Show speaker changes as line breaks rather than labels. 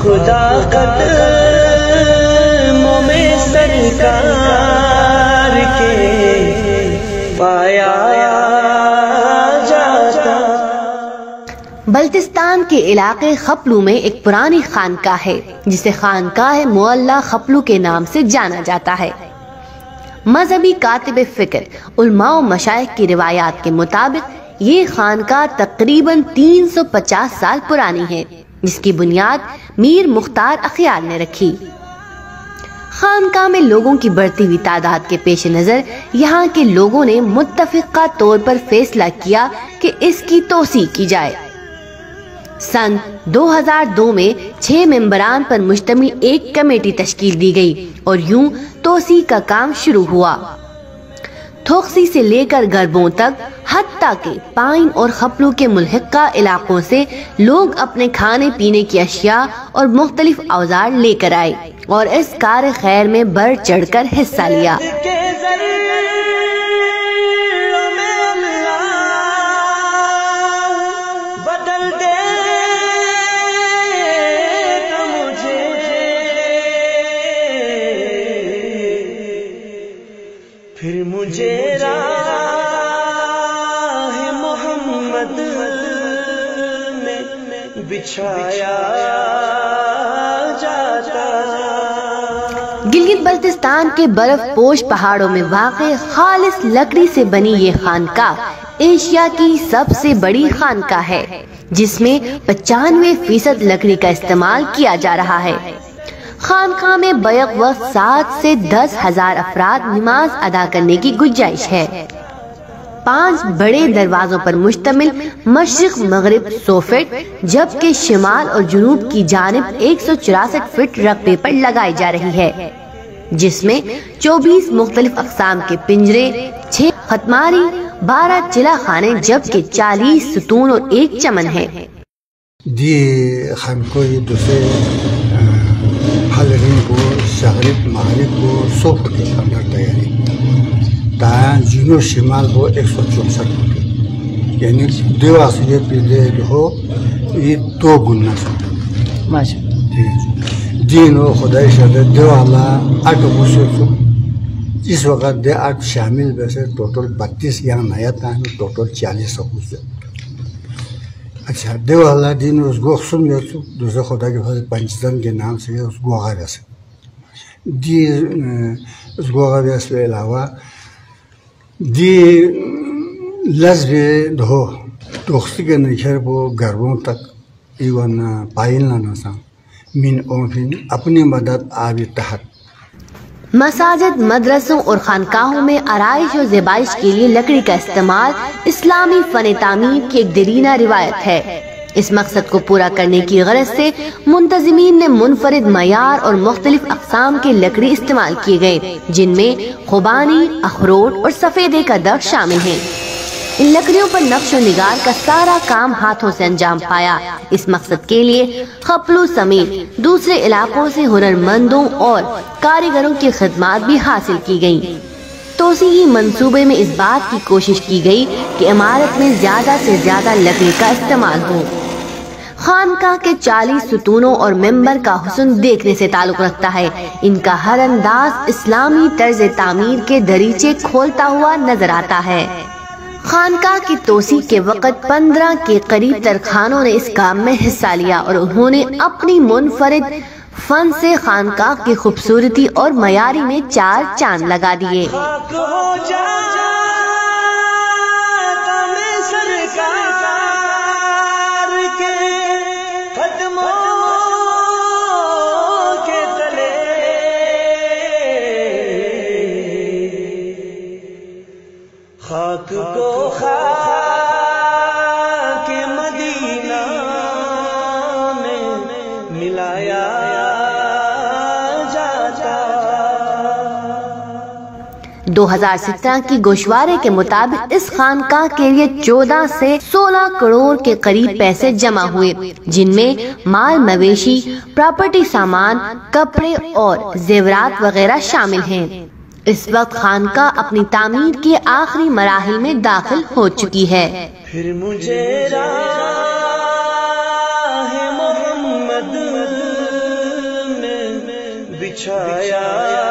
خدا قدموں میں سرکار کے پایا جاتا۔
بلتستان کے علاقے خپلو میں ایک پرانی خانقاہ ہے جسے خانقاہ معلی خپلو کے نام سے جانا جاتا ہے۔ مذہبی کاتب فکر علماء و مشائخ کی روایات کے مطابق یہ خانقاہ تقریباً 350 سال پرانی ہے، جس کی بنیاد میر مختار اخیار نے رکھی۔ خانقاہ میں لوگوں کی بڑھتی ہوئی تعداد کے پیش نظر یہاں کے لوگوں نے متفقہ طور پر فیصلہ کیا کہ اس کی توسیع کی جائے۔ سن 2002 میں 6 ممبران پر مشتمل ایک کمیٹی تشکیل دی گئی اور یوں توسیع کا کام شروع ہوا۔ تھوکسی سے لے کر گربوں تک، حتیٰ کہ پائن اور خپلو کے ملحقہ علاقوں سے لوگ اپنے کھانے پینے کی اشیاء اور مختلف اوزار لے کر آئے اور اس کار خیر میں بڑھ چڑھ کر حصہ لیا۔
پھر مجھے راہ محمد میں بچھایا جاتا۔
گلگت بلتستان کے برف پوش پہاڑوں میں واقع خالص لکڑی سے بنی یہ خانقاہ ایشیا کی سب سے بڑی خانقاہ ہے، جس میں 95% لکڑی کا استعمال کیا جا رہا ہے۔ خانقاہ میں بیک وقت 7 سے 10,000 افراد نماز ادا کرنے کی گنجائش ہے۔ 5 بڑے دروازوں پر مشتمل مشرق مغرب 100 فٹ جبکہ شمال اور جنوب کی جانب 164 فٹ رقبے پر لگائی جا رہی ہے، جس میں 24 مختلف اقسام کے پنجرے، 6 ختماری، 12 چلا خانے جبکہ 40 ستون اور 1 چمن ہے۔
دی خانقاہ دوسرے حلقین کو شغرب مغرب کو 100 فٹ کے اندر تیاری، دایاں جنوب شمال کو 164 فٹ، یعنی دیوار سے یہ پیلے جو ہو یہ 2 گنا سے دین و خدای شده دیوالا 8 گوشت اس وقت دے 8 شامل ویسے ٹوٹل 32 یہاں نیا تھا، ٹوٹل 40 گوشت۔ اچھا دیوالا دین اس گو خسن ویسو دوسرے خدا کے فضل پنچتن کے نام سے اس گو آغا ویسے دی اس گو آغا ویسے علاوہ دی لزب دو توختی کے نکھر وہ گربوں تک ایون پائل لانا سا من اونفین اپنی مدد آبی تحت۔
مساجد، مدرسوں اور خانقاہوں میں آرائش و زیبائش کے لیے لکڑی کا استعمال اسلامی فن تعمیر کی ایک دیرینہ روایت ہے۔ اس مقصد کو پورا کرنے کی غرض سے منتظمین نے منفرد معیار اور مختلف اقسام کے لکڑی استعمال کیے گئے، جن میں خوبانی، اخروٹ اور سفیدے کا درخت شامل ہیں۔ ان لکڑیوں پر نقش و نگار کا سارا کام ہاتھوں سے انجام پایا۔ اس مقصد کے لیے خپلو سمیت دوسرے علاقوں سے ہنرمندوں اور کاریگروں کی خدمات بھی حاصل کی گئیں۔ توسیعی منصوبے میں اس بات کی کوشش کی گئی کہ عمارت میں زیادہ سے زیادہ لکڑی کا استعمال ہو۔ خانقاہ کے 40 ستونوں اور ممبر کا حسن دیکھنے سے تعلق رکھتا ہے۔ ان کا ہر انداز اسلامی طرز تعمیر کے دریچے کھولتا ہوا نظر آتا ہے۔ خانقاہ کی توسیع کے وقت 15 کے قریب ترخانوں نے اس کام میں حصہ لیا اور انہوں نے اپنی منفرد فن سے خانقاہ کی خوبصورتی اور معیاری میں 4 چاند لگا دیے۔
خاک کو خاک مدینہ میں ملایا جاتا۔
2017 کی گوشوارے کے مطابق اس خانقاہ کے لیے 14 سے 16 کروڑ کے قریب پیسے جمع ہوئے، جن میں مال مویشی، پراپرٹی سامان، کپڑے اور زیورات وغیرہ شامل ہیں۔ اس وقت خانقاہ اپنی تعمیر کے آخری مراحل میں داخل ہو چکی ہے۔
پھر مجھے راہ محمد بچھایا